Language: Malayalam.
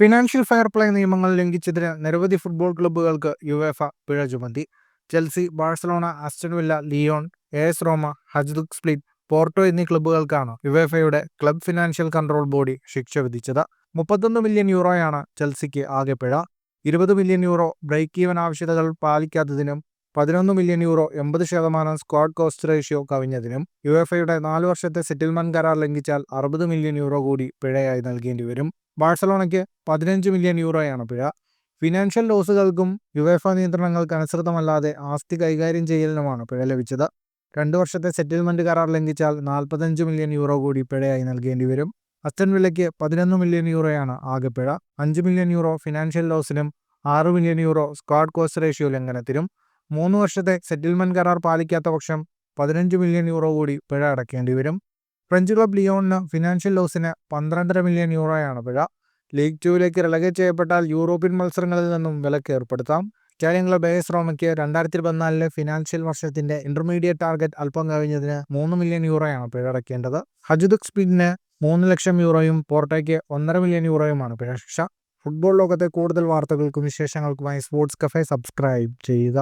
ഫിനാൻഷ്യൽ ഫെയർ പ്ലേ നിയമങ്ങൾ ലംഘിച്ചതിന് നിരവധി ഫുട്ബോൾ ക്ലബ്ബുകൾക്ക് യുവേഫ പിഴ ചുമത്തി. Chelsea, Barcelona, Aston Villa, Lyon, AS Roma, Hajduk Split, Porto എന്നീ ക്ലബ്ബുകൾക്കാണ് യുവേഫയുടെ ക്ലബ് ഫിനാൻഷ്യൽ കൺട്രോൾ ബോഡി ശിക്ഷ വിധിച്ചത്. 31 മില്യൺ യൂറോയാണ് ചെൽസിക്ക് ആകെ പിഴ. 20 മില്യൺ യൂറോ ബ്രേക്ക് ഈവൻ ആവശ്യകതകൾ പാലിക്കാത്തതിനും 11 million euro 80% squad cost ratio കവിഞ്ഞതിനും യുവേഫയുടെ 4 വർഷത്തെ സെറ്റിൽമെന്റ് കരാർ ലംഘിച്ചാൽ 60 മില്യൺ യൂറോ കൂടി പിഴയായി നൽകേണ്ടി വരും. ബാഴ്സലോണയ്ക്ക് 15 മില്യൺ യൂറോയാണ് പിഴ. ഫിനാൻഷ്യൽ ലോസുകൾക്കും യുവേഫ നിയന്ത്രണങ്ങൾക്ക് അനുസൃതമല്ലാതെ ആസ്തി കൈകാര്യം ചെയ്യലിനുമാണ് പിഴ ലഭിച്ചത്. 2 വർഷത്തെ സെറ്റിൽമെന്റ് കരാർ ലംഘിച്ചാൽ 45 മില്യൺ യൂറോ കൂടി പിഴയായി നൽകേണ്ടി വരും. ആസ്റ്റൺ വില്ലയ്ക്ക് 11 മില്യൺ യൂറോയാണ് ആകെ പിഴ. 5 മില്യൺ യൂറോ ഫിനാൻഷ്യൽ ലോസിനും 6 million euro squad cost ratio ലംഘനത്തിനും 3 വർഷത്തെ സെറ്റിൽമെന്റ് കരാർ പാലിക്കാത്ത പക്ഷം 15 മില്യൺ യൂറോ കൂടി പിഴ അടയ്ക്കേണ്ടി വരും. ഫ്രഞ്ച് ക്ലബ് ലിയോണിന് ഫിനാൻഷ്യൽ ലോസിന് 12.5 മില്യൺ യൂറോയാണ് പിഴ. ലീഗ് 2ലേക്ക് റിലഗേറ്റ് ചെയ്യപ്പെട്ടാൽ യൂറോപ്യൻ മത്സരങ്ങളിൽ നിന്നും വിലക്ക് ഏർപ്പെടുത്താം. ഇറ്റാലിയൻ ക്ലബ് എസ് റോമയ്ക്ക് 2014 ഫിനാൻഷ്യൽ വർഷത്തിന്റെ ഇന്റർമീഡിയറ്റ് ടാർഗറ്റ് അല്പം കവിഞ്ഞതിന് 3 മില്യൺ യൂറോയാണ് പിഴ അടയ്ക്കേണ്ടത്. ഹജ്ദുക് സ്പ്ലിറ്റിന് 3 ലക്ഷം യൂറോയും പോർട്ടോയ്ക്ക് 1.5 മില്യൺ യൂറോയുമാണ് പിഴ ശിക്ഷ. ഫുട്ബോൾ ലോകത്തെ കൂടുതൽ വാർത്തകൾക്കും വിശേഷങ്ങൾക്കുമായി സ്പോർട്സ് കഫേ സബ്സ്ക്രൈബ് ചെയ്യുക.